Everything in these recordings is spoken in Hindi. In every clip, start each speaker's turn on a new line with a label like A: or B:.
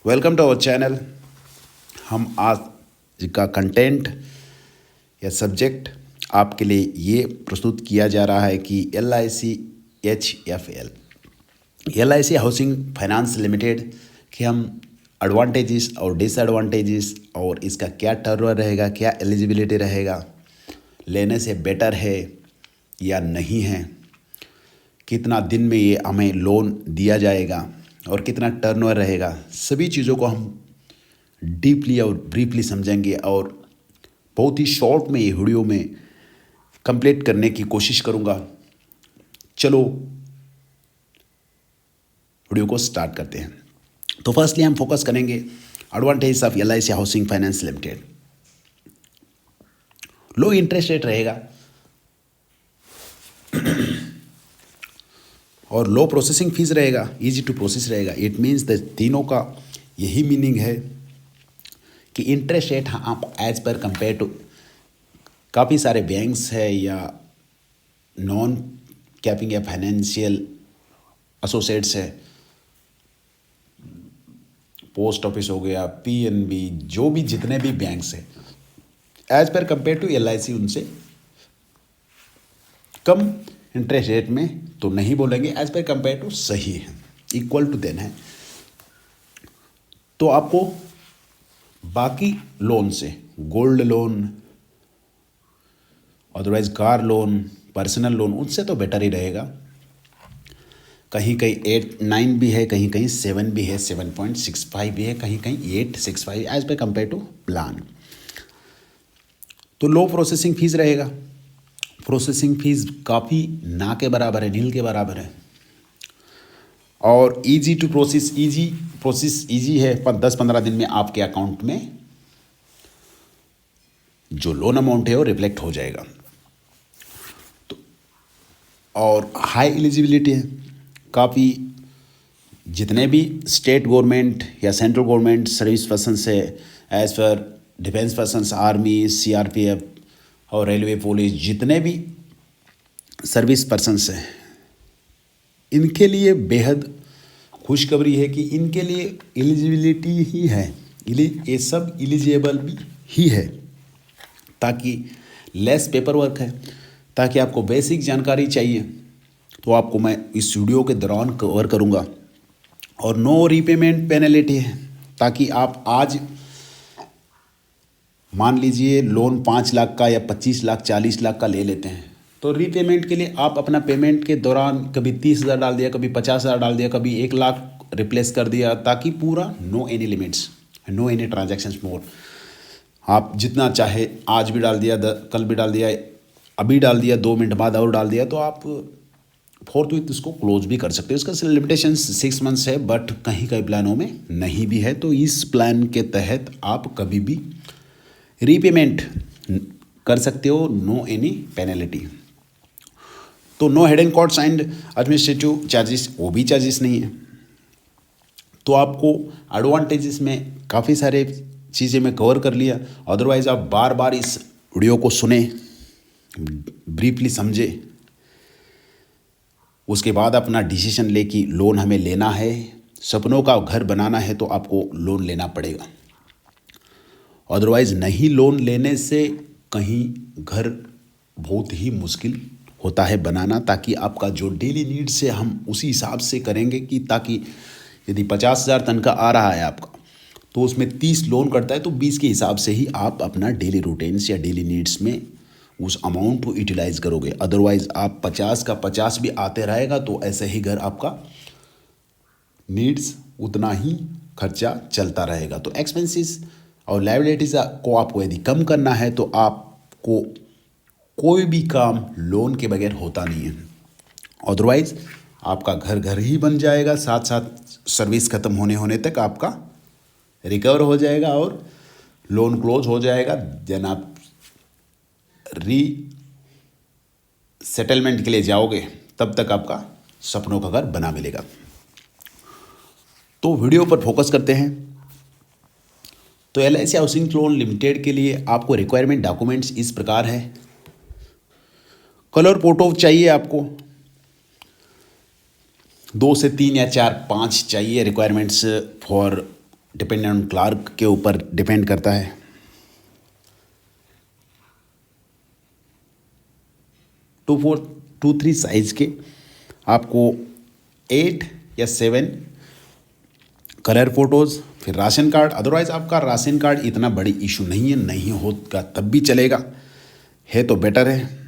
A: Welcome to our channel. हम आज का कंटेंट या सब्जेक्ट आपके लिए ये प्रस्तुत किया जा रहा है कि LIC HFL LIC housing finance limited के हम एडवांटेजेस और डिसएडवांटेजेस और इसका क्या टर्म रहेगा, क्या एलिजिबिलिटी रहेगा, लेने से बेटर है या नहीं है, कितना दिन में ये हमें लोन दिया जाएगा और कितना टर्नओवर रहेगा, सभी चीज़ों को हम डीपली और ब्रीफली समझेंगे और बहुत ही शॉर्ट में ये वीडियो में कंप्लीट करने की कोशिश करूँगा। चलो वीडियो को स्टार्ट करते हैं। तो फर्स्टली हम फोकस करेंगे advantage of LIC housing finance limited. Low interest rate रहेगा और लो प्रोसेसिंग फीस रहेगा, इजी टू प्रोसेस रहेगा। इट मीन्स द तीनों का यही मीनिंग है कि इंटरेस्ट रेट आप एज पर कंपेयर टू काफ़ी सारे बैंक्स है या नॉन कैपिंग या फाइनेंशियल एसोसिएट्स है, पोस्ट ऑफिस हो गया, PNB, जो भी जितने भी बैंक्स हैं, as per compare to LIC उनसे कम इंटरेस्ट रेट में तो नहीं बोलेंगे, एज पर कंपेयर टू सही है, इक्वल टू देन है। तो आपको बाकी लोन से, gold loan, otherwise car loan, personal loan, उनसे तो बेटर ही रहेगा। कहीं कहीं 8-9 भी है, कहीं कहीं 7 भी है, 7.65 भी है, कहीं कहीं 865 as per compare to plan. तो लो प्रोसेसिंग फीस रहेगा। प्रोसेसिंग फीस काफ़ी ना के बराबर है, नील के बराबर है। और इजी टू प्रोसेस, इजी है, 10-15 दिन में आपके अकाउंट में जो लोन अमाउंट है वो रिफ्लेक्ट हो जाएगा। तो और हाई एलिजिबिलिटी है, काफ़ी जितने भी स्टेट गवर्नमेंट या सेंट्रल गवर्नमेंट सर्विस पर्सन्स है, as per defence persons, army, CRPF और रेलवे पुलिस, जितने भी सर्विस पर्सन्स हैं, इनके लिए बेहद खुशखबरी है कि इनके लिए एलिजिबिलिटी ही है, ये सब एलिजिबल भी ही है, ताकि लेस पेपर वर्क है। ताकि आपको बेसिक जानकारी चाहिए तो आपको मैं इस वीडियो के दौरान कवर करूँगा। और नो रीपेमेंट पेनल्टी है, ताकि आप आज मान लीजिए लोन 5 लाख का या 25 लाख 40 लाख का ले लेते हैं, तो रीपेमेंट के लिए आप अपना पेमेंट के दौरान कभी 30,000 डाल दिया, कभी 50,000 डाल दिया, कभी 1 लाख रिप्लेस कर दिया, ताकि पूरा no any limits, no any transactions more. आप जितना चाहे आज भी डाल दिया, कल भी डाल दिया, अभी डाल दिया, 2 मिनट बाद और डाल दिया, तो आप फोर्थ इसको क्लोज भी कर सकते हो। इसका लिमिटेशन 6 मंथ्स है, बट कहीं कहीं प्लानों में नहीं भी है। तो इस प्लान के तहत आप कभी भी रीपेमेंट कर सकते हो, नो एनी पेनल्टी। तो no hidden cost and administrative charges, वो भी चार्जेस नहीं है। तो आपको एडवांटेजेस में काफ़ी सारे चीज़ें मैं कवर कर लिया। अदरवाइज़ आप बार बार इस वीडियो को सुने, ब्रीफली समझे, उसके बाद अपना डिसीजन ले कि लोन हमें लेना है, सपनों का घर बनाना है, तो आपको लोन लेना पड़ेगा। अदरवाइज़ नहीं लोन लेने से कहीं घर बहुत ही मुश्किल होता है बनाना, ताकि आपका जो डेली नीड्स है हम उसी हिसाब से करेंगे कि ताकि यदि 50,000 तनख्वाह आ रहा है आपका, तो उसमें 30 लोन करता है, तो 20 के हिसाब से ही आप अपना डेली रूटीन्स या डेली नीड्स में उस अमाउंट को यूटिलाइज करोगे। अदरवाइज़ आप 50 का 50 भी आते रहेगा, तो ऐसे ही घर आपका नीड्स उतना ही खर्चा चलता रहेगा। तो एक्सपेंसेस और लायबिलिटीज़ को आपको यदि कम करना है, तो आपको कोई भी काम लोन के बगैर होता नहीं है। अदरवाइज़ आपका घर घर ही बन जाएगा, साथ साथ सर्विस ख़त्म होने तक आपका रिकवर हो जाएगा और लोन क्लोज हो जाएगा। देन आप सेटलमेंट के लिए जाओगे, तब तक आपका सपनों का घर बना मिलेगा। तो वीडियो पर फोकस करते हैं। तो LIC हाउसिंग लोन लिमिटेड के लिए आपको रिक्वायरमेंट डॉक्यूमेंट्स इस प्रकार है। कलर फोटो चाहिए आपको, 2 से 3 या 4-5 चाहिए रिक्वायरमेंट्स फॉर डिपेंडेंट क्लार्क के ऊपर डिपेंड करता है। टू थ्री साइज के आपको 8 या 7 कलर फोटोज़, फिर राशन कार्ड। अदरवाइज़ आपका राशन कार्ड इतना बड़ी इशू नहीं है, नहीं होगा तब भी चलेगा, है तो बेटर है,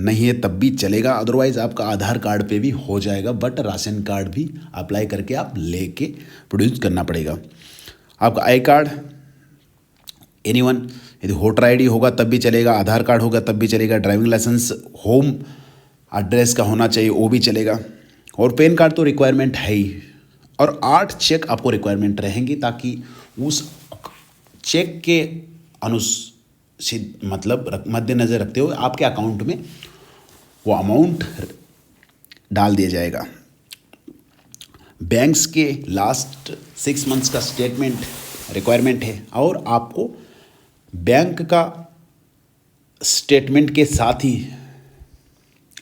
A: नहीं है तब भी चलेगा। अदरवाइज़ आपका आधार कार्ड पे भी हो जाएगा, बट राशन कार्ड भी अप्लाई करके आप लेके प्रोड्यूस करना पड़ेगा। आपका आई कार्ड एनीवन, यदि वोटर आईडी होगा तब भी चलेगा, आधार कार्ड होगा तब भी चलेगा, ड्राइविंग लाइसेंस होम एड्रेस का होना चाहिए वो भी चलेगा, और पैन कार्ड तो रिक्वायरमेंट है ही। और 8 चेक आपको रिक्वायरमेंट रहेंगी, ताकि उस चेक के मतलब मद्देनज़र रखते हुए आपके अकाउंट में वो अमाउंट डाल दिया जाएगा। बैंक्स के लास्ट 6 मंथ्स का स्टेटमेंट रिक्वायरमेंट है, और आपको बैंक का स्टेटमेंट के साथ ही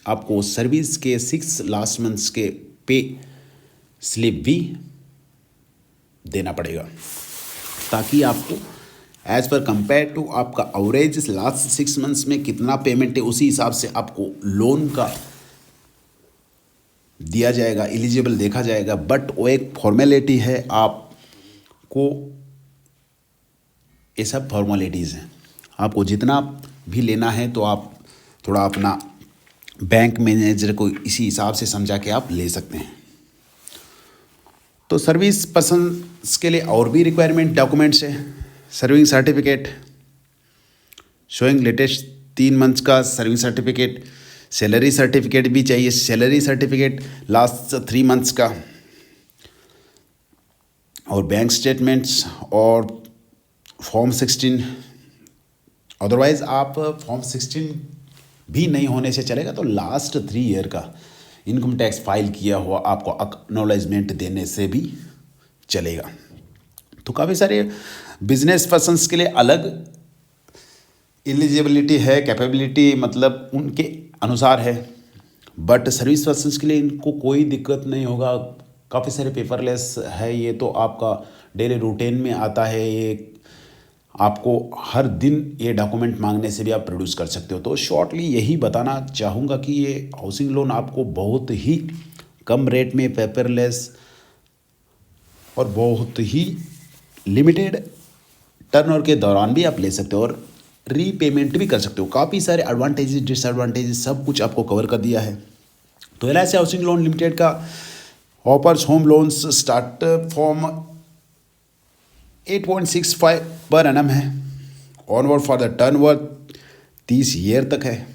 A: आपको सर्विस के 6 लास्ट मंथ्स के पे स्लिप भी देना पड़ेगा, ताकि आपको एज पर कंपेयर टू आपका एवरेज लास्ट 6 मंथ्स में कितना पेमेंट है, उसी हिसाब से आपको लोन का दिया जाएगा, एलिजिबल देखा जाएगा। बट वो एक फॉर्मेलिटी है, आपको ये सब फॉर्मेलिटीज़ हैं। आपको जितना भी लेना है तो आप थोड़ा अपना बैंक मैनेजर को इसी हिसाब से समझा के आप ले सकते हैं। तो सर्विस पर्सन्स के लिए और भी रिक्वायरमेंट डॉक्यूमेंट्स है। Serving certificate showing latest 3 months का सर्विंग सर्टिफिकेट, सैलरी सर्टिफिकेट भी चाहिए, सैलरी सर्टिफिकेट लास्ट 3 मंथ्स का, और बैंक स्टेटमेंट्स और फॉर्म 16। अदरवाइज़ आप फॉर्म 16 भी नहीं होने से चलेगा, तो लास्ट 3 ईयर का इनकम टैक्स फाइल किया हुआ आपको एक्नॉलेजमेंट देने से भी चलेगा। तो काफ़ी सारे बिजनेस पर्सन्स के लिए अलग एलिजिबिलिटी है, कैपेबिलिटी मतलब उनके अनुसार है, बट सर्विस पर्सन्स के लिए इनको कोई दिक्कत नहीं होगा। काफ़ी सारे पेपरलेस है, ये तो आपका डेली रूटीन में आता है, ये आपको हर दिन ये डॉक्यूमेंट मांगने से भी आप प्रोड्यूस कर सकते हो। तो शॉर्टली यही बताना चाहूँगा कि ये हाउसिंग लोन आपको बहुत ही कम रेट में पेपरलेस और बहुत ही लिमिटेड टर्नओवर के दौरान भी आप ले सकते हो, और रीपेमेंट भी कर सकते हो। काफ़ी सारे एडवांटेजेस डिसएडवांटेजेस सब कुछ आपको कवर कर दिया है। तो LIC हाउसिंग लोन लिमिटेड का offers home loans start from 8.65 per annum है, onward for the turnover 30 year तक है।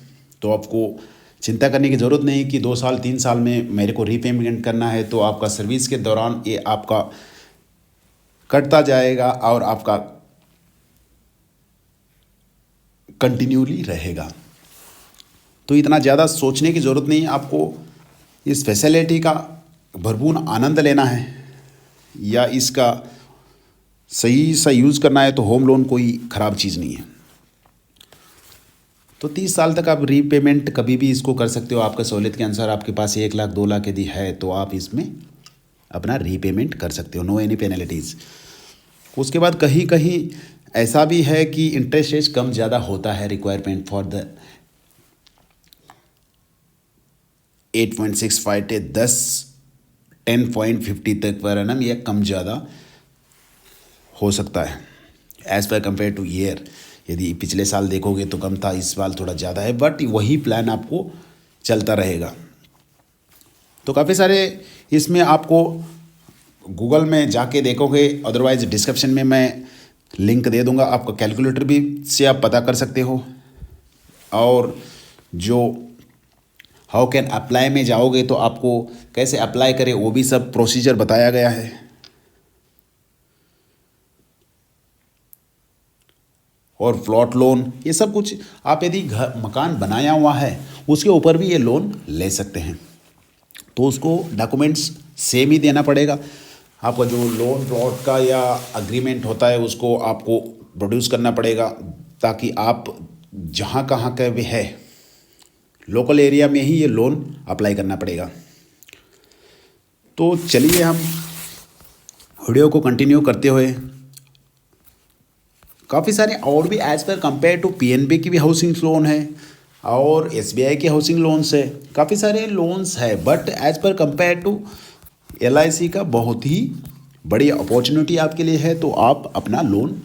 A: तो आपको चिंता करने की ज़रूरत नहीं कि 2 साल 3 साल में मेरे को रीपेमेंट करना है, तो आपका सर्विस के दौरान ये आपका कटता जाएगा और आपका कंटिन्यूली रहेगा। तो इतना ज़्यादा सोचने की ज़रूरत नहीं है, आपको इस फैसिलिटी का भरपूर आनंद लेना है या इसका सही सा यूज़ करना है। तो होम लोन कोई ख़राब चीज़ नहीं है। तो 30 साल तक आप रीपेमेंट कभी भी इसको कर सकते हो। आपका सहूलियत के अनुसार आपके पास 1 लाख 2 लाख यदि है तो आप इसमें अपना रीपेमेंट कर सकते हो, नो एनी पेनल्टीज़। उसके बाद कहीं कहीं ऐसा भी है कि इंटरेस्ट रेट कम ज़्यादा होता है, रिक्वायरमेंट फॉर द 8.65 से 10.50 तक पर एनम यह कम ज़्यादा हो सकता है as per compare two year. यदि पिछले साल देखोगे तो कम था, इस साल थोड़ा ज़्यादा है, बट वही प्लान आपको चलता रहेगा। तो काफ़ी सारे इसमें आपको गूगल में जाके देखोगे, अदरवाइज़ डिस्क्रिप्शन में मैं लिंक दे दूंगा, आपका कैलकुलेटर भी से आप पता कर सकते हो। और जो हाउ कैन अप्लाई में जाओगे तो आपको कैसे अप्लाई करें वो भी सब प्रोसीजर बताया गया है। और प्लॉट लोन ये सब कुछ आप यदि घर मकान बनाया हुआ है उसके ऊपर भी ये लोन ले सकते हैं। तो उसको डॉक्यूमेंट्स सेम ही देना पड़ेगा। आपका जो लोन प्लॉट का या अग्रीमेंट होता है उसको आपको प्रोड्यूस करना पड़ेगा, ताकि आप जहाँ कहाँ का भी है लोकल एरिया में ही ये लोन अप्लाई करना पड़ेगा। तो चलिए हम वीडियो को कंटिन्यू करते हुए काफ़ी सारे और भी as per compare to PNB की भी हाउसिंग लोन है और एसबीआई के हाउसिंग लोन्स है, काफ़ी सारे लोन्स है, but as per compare to LIC का बहुत ही बड़ी अपॉर्चुनिटी आपके लिए है, तो आप अपना लोन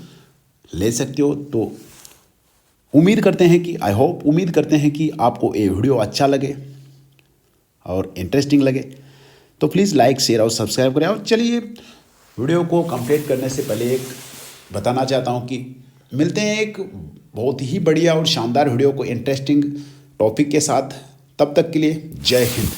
A: ले सकते हो। तो उम्मीद करते हैं कि उम्मीद करते हैं कि आपको ये वीडियो अच्छा लगे और इंटरेस्टिंग लगे, तो प्लीज़ लाइक शेयर और सब्सक्राइब करें। और चलिए वीडियो को कंप्लीट करने से पहले एक बताना चाहता हूँ कि मिलते हैं एक बहुत ही बढ़िया और शानदार वीडियो को इंटरेस्टिंग टॉपिक के साथ। तब तक के लिए जय हिंद।